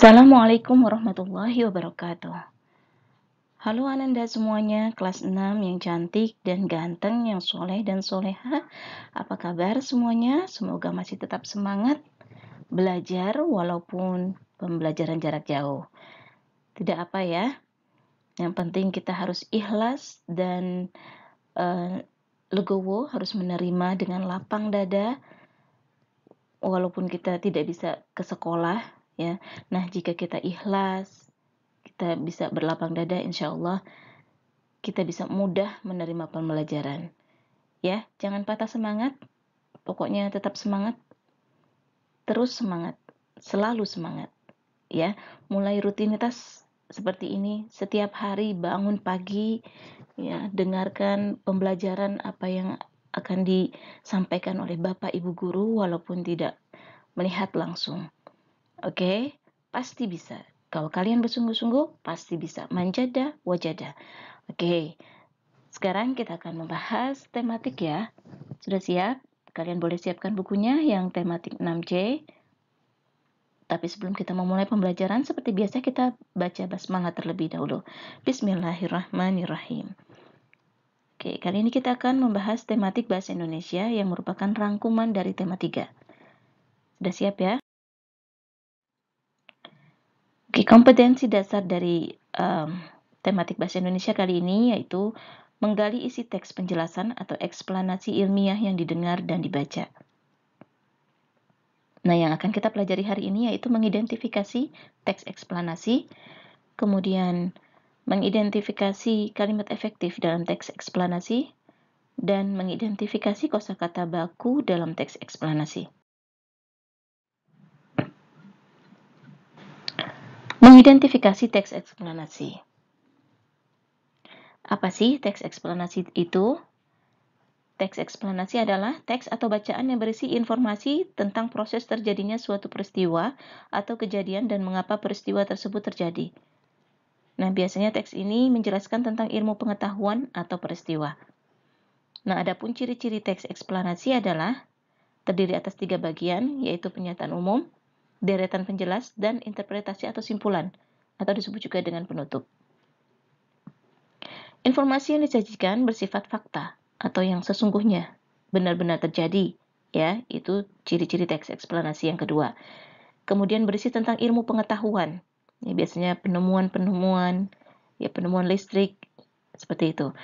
Assalamualaikum warahmatullahi wabarakatuh. Halo Ananda semuanya, kelas 6 yang cantik dan ganteng, yang soleh dan soleha. Apa kabar semuanya? Semoga masih tetap semangat belajar walaupun pembelajaran jarak jauh. Tidak apa ya, yang penting kita harus ikhlas dan legowo, harus menerima dengan lapang dada walaupun kita tidak bisa ke sekolah ya. Nah, jika kita ikhlas, kita bisa berlapang dada, insya Allah kita bisa mudah menerima pembelajaran. Ya, jangan patah semangat, pokoknya tetap semangat, terus semangat, selalu semangat. Ya, mulai rutinitas seperti ini, setiap hari bangun pagi, ya, dengarkan pembelajaran apa yang akan disampaikan oleh Bapak Ibu guru walaupun tidak melihat langsung. Oke, pasti bisa. Kalau kalian bersungguh-sungguh, pasti bisa. Manjada wajada. Oke, sekarang kita akan membahas tematik ya. Sudah siap? Kalian boleh siapkan bukunya yang tematik 6C. Tapi sebelum kita memulai pembelajaran, seperti biasa kita baca basmalah terlebih dahulu. Bismillahirrahmanirrahim. Oke, kali ini kita akan membahas tematik bahasa Indonesia yang merupakan rangkuman dari tema 3. Sudah siap ya? Oke, kompetensi dasar dari tematik bahasa Indonesia kali ini yaitu menggali isi teks penjelasan atau eksplanasi ilmiah yang didengar dan dibaca. Nah, yang akan kita pelajari hari ini yaitu mengidentifikasi teks eksplanasi, kemudian mengidentifikasi kalimat efektif dalam teks eksplanasi, dan mengidentifikasi kosakata baku dalam teks eksplanasi. Mengidentifikasi teks eksplanasi. Apa sih teks eksplanasi itu? Teks eksplanasi adalah teks atau bacaan yang berisi informasi tentang proses terjadinya suatu peristiwa atau kejadian dan mengapa peristiwa tersebut terjadi. Nah, biasanya teks ini menjelaskan tentang ilmu pengetahuan atau peristiwa. Nah, adapun ciri-ciri teks eksplanasi adalah terdiri atas 3 bagian, yaitu pernyataan umum, deretan penjelas, dan interpretasi atau simpulan, atau disebut juga dengan penutup. Informasi yang disajikan bersifat fakta atau yang sesungguhnya benar-benar terjadi, ya, itu ciri-ciri teks eksplanasi yang kedua. Kemudian berisi tentang ilmu pengetahuan, ya, biasanya penemuan listrik, seperti itu.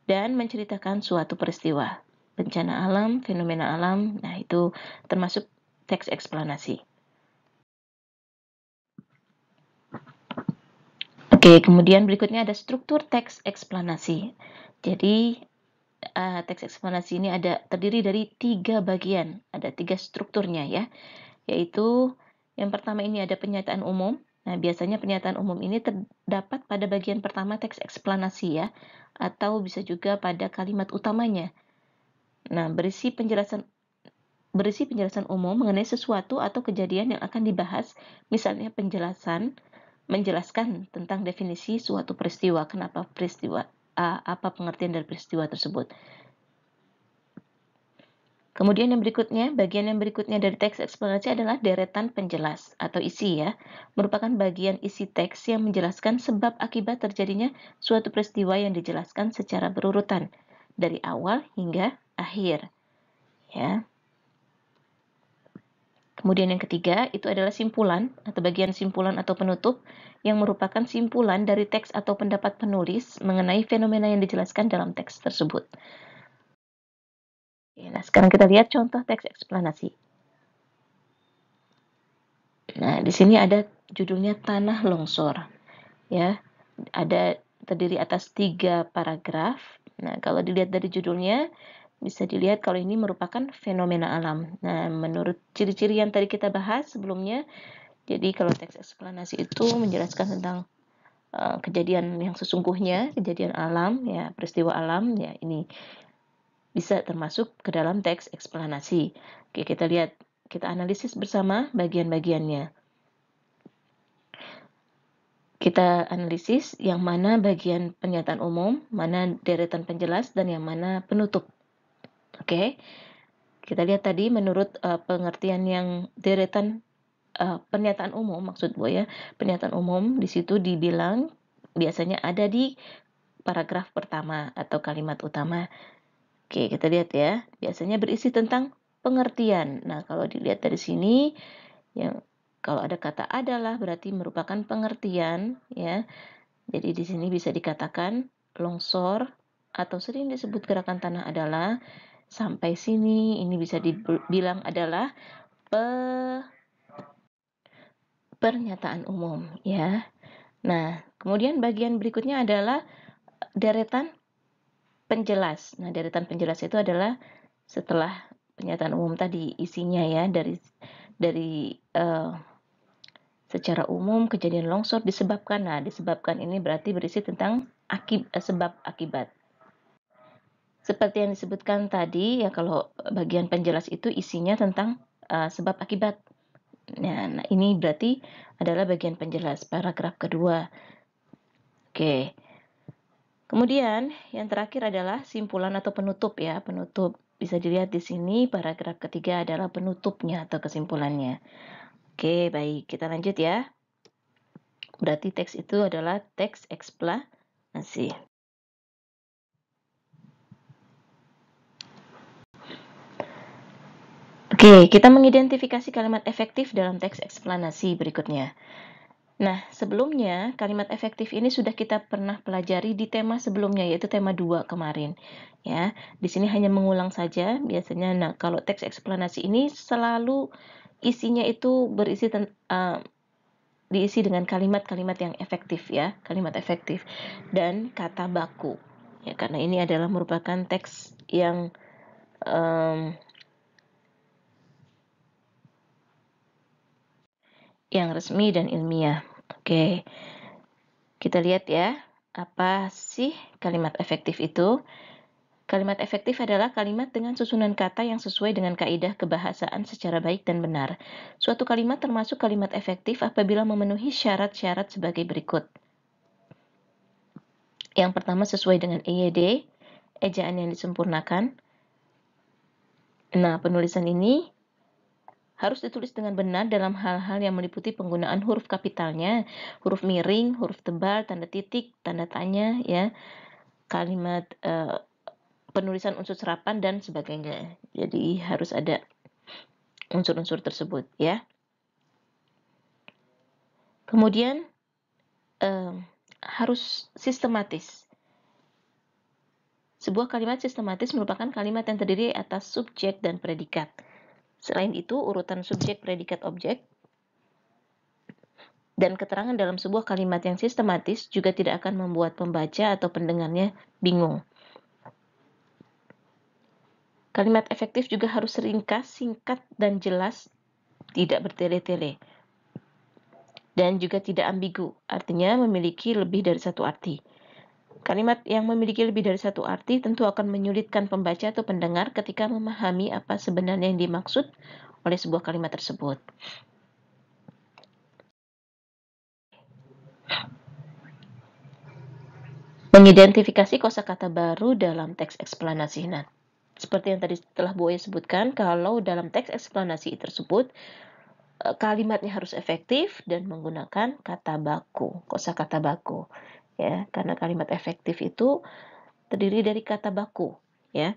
Dan menceritakan suatu peristiwa, bencana alam, fenomena alam, nah itu termasuk teks eksplanasi. Oke, kemudian berikutnya ada struktur teks eksplanasi. Jadi, teks eksplanasi ini terdiri dari 3 bagian, ada 3 strukturnya ya, yaitu yang pertama ini ada pernyataan umum. Nah, biasanya pernyataan umum ini terdapat pada bagian pertama teks eksplanasi ya, atau bisa juga pada kalimat utamanya. Nah, berisi penjelasan umum mengenai sesuatu atau kejadian yang akan dibahas, misalnya menjelaskan tentang definisi suatu peristiwa, kenapa peristiwa A, apa pengertian dari peristiwa tersebut. Kemudian bagian yang berikutnya dari teks eksplanasi adalah deretan penjelas atau isi ya, merupakan bagian isi teks yang menjelaskan sebab akibat terjadinya suatu peristiwa yang dijelaskan secara berurutan dari awal hingga akhir. Ya. Kemudian yang ketiga itu adalah simpulan atau bagian simpulan atau penutup yang merupakan simpulan dari teks atau pendapat penulis mengenai fenomena yang dijelaskan dalam teks tersebut. Nah, sekarang kita lihat contoh teks eksplanasi. Nah, di sini ada judulnya Tanah Longsor. Ya, ada terdiri atas 3 paragraf. Nah, kalau dilihat dari judulnya, bisa dilihat kalau ini merupakan fenomena alam. Nah, menurut ciri-ciri yang tadi kita bahas sebelumnya, jadi kalau teks eksplanasi itu menjelaskan tentang kejadian yang sesungguhnya, kejadian alam, ya, peristiwa alam, ya, ini bisa termasuk ke dalam teks eksplanasi. Oke, kita analisis bersama bagian-bagiannya. Kita analisis yang mana bagian pernyataan umum, mana deretan penjelas, dan yang mana penutup. Oke, kita lihat tadi menurut pengertian yang deretan pernyataan umum, maksud gue ya, pernyataan umum di situ dibilang biasanya ada di paragraf pertama atau kalimat utama. Oke, kita lihat ya. Biasanya berisi tentang pengertian. Nah, kalau dilihat dari sini, yang kalau ada kata adalah berarti merupakan pengertian, ya. Jadi di sini bisa dikatakan longsor atau sering disebut gerakan tanah adalah. Sampai sini ini bisa dibilang adalah pernyataan umum, ya. Nah, kemudian bagian berikutnya adalah deretan penjelas. Nah, deretan penjelas itu adalah setelah pernyataan umum tadi isinya ya, dari secara umum kejadian longsor disebabkan. Nah, disebabkan ini berarti berisi tentang sebab akibat. Seperti yang disebutkan tadi ya, kalau bagian penjelas itu isinya tentang sebab akibat. Nah, ini berarti adalah bagian penjelas, paragraf kedua. Oke. Kemudian yang terakhir adalah simpulan atau penutup ya, penutup. Bisa dilihat di sini paragraf ketiga adalah penutupnya atau kesimpulannya. Oke, baik, kita lanjut ya. Berarti teks itu adalah teks eksplanasi. Oke, kita mengidentifikasi kalimat efektif dalam teks eksplanasi berikutnya. Nah, sebelumnya kalimat efektif ini sudah kita pernah pelajari di tema sebelumnya, yaitu tema 2 kemarin. Ya, di sini hanya mengulang saja biasanya. Nah, kalau teks eksplanasi ini selalu isinya itu diisi dengan kalimat-kalimat yang efektif ya, kalimat efektif dan kata baku. Ya, karena ini adalah merupakan teks yang resmi dan ilmiah. Oke. Kita lihat ya, apa sih kalimat efektif itu? Kalimat efektif adalah kalimat dengan susunan kata yang sesuai dengan kaidah kebahasaan secara baik dan benar. Suatu kalimat termasuk kalimat efektif apabila memenuhi syarat-syarat sebagai berikut. Yang pertama, sesuai dengan EYD, ejaan yang disempurnakan. Nah, penulisan ini harus ditulis dengan benar dalam hal-hal yang meliputi penggunaan huruf kapitalnya, huruf miring, huruf tebal, tanda titik, tanda tanya, ya, kalimat penulisan unsur serapan dan sebagainya. Jadi harus ada unsur-unsur tersebut ya. Kemudian harus sistematis. Sebuah kalimat sistematis merupakan kalimat yang terdiri atas subjek dan predikat. Selain itu, urutan subjek, predikat, objek dan keterangan dalam sebuah kalimat yang sistematis juga tidak akan membuat pembaca atau pendengarnya bingung. Kalimat efektif juga harus ringkas, singkat, dan jelas, tidak bertele-tele. Dan juga tidak ambigu, artinya memiliki lebih dari satu arti. Kalimat yang memiliki lebih dari satu arti tentu akan menyulitkan pembaca atau pendengar ketika memahami apa sebenarnya yang dimaksud oleh sebuah kalimat tersebut. Mengidentifikasi kosakata baru dalam teks eksplanasi. Nah, seperti yang tadi telah Bu Oya sebutkan, kalau dalam teks eksplanasi tersebut kalimatnya harus efektif dan menggunakan kata baku, kosakata baku. Ya, karena kalimat efektif itu terdiri dari kata baku, ya.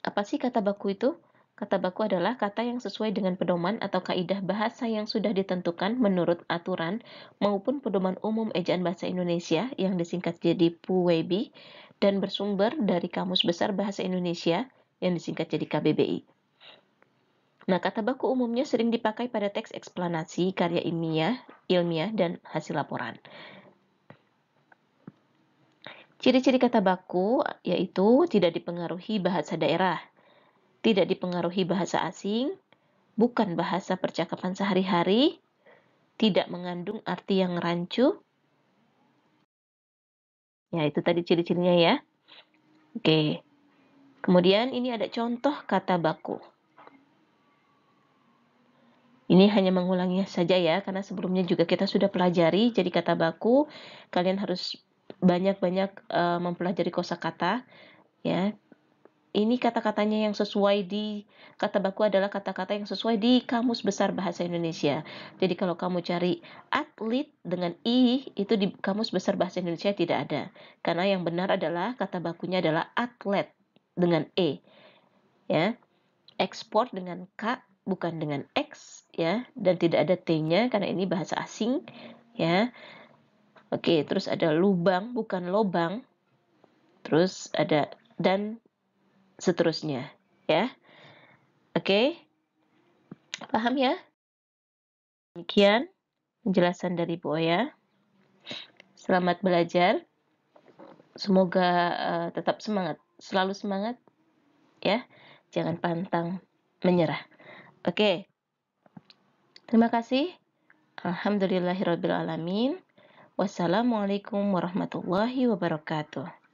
Apa sih kata baku itu? Kata baku adalah kata yang sesuai dengan pedoman atau kaidah bahasa yang sudah ditentukan menurut aturan maupun pedoman umum ejaan bahasa Indonesia yang disingkat jadi PUEB dan bersumber dari Kamus Besar Bahasa Indonesia yang disingkat jadi KBBI. Nah, kata baku umumnya sering dipakai pada teks eksplanasi, karya ilmiah, dan hasil laporan. Ciri-ciri kata baku yaitu tidak dipengaruhi bahasa daerah, tidak dipengaruhi bahasa asing, bukan bahasa percakapan sehari-hari, tidak mengandung arti yang rancu. Ya, itu tadi ciri-cirinya ya. Oke. Kemudian ini ada contoh kata baku. Ini hanya mengulanginya saja ya, karena sebelumnya juga kita sudah pelajari. Jadi kata baku, kalian harus banyak-banyak mempelajari kosakata ya. ini kata-katanya yang sesuai di kata baku adalah kata-kata yang sesuai di Kamus Besar Bahasa Indonesia. Jadi kalau kamu cari atlet dengan I, itu di Kamus Besar Bahasa Indonesia tidak ada. Karena yang benar adalah kata bakunya adalah atlet dengan E. Ya. Ekspor dengan K, bukan dengan X, ya. Dan tidak ada T-nya karena ini bahasa asing, ya. Oke, terus ada lubang, bukan lobang. Terus ada dan seterusnya, ya. Oke, paham ya? Demikian penjelasan dari Bu Oya. Selamat belajar. Semoga tetap semangat, selalu semangat, ya. Jangan pantang menyerah. Oke. Terima kasih. Alhamdulillahirabbil alamin. Wassalamualaikum warahmatullahi wabarakatuh.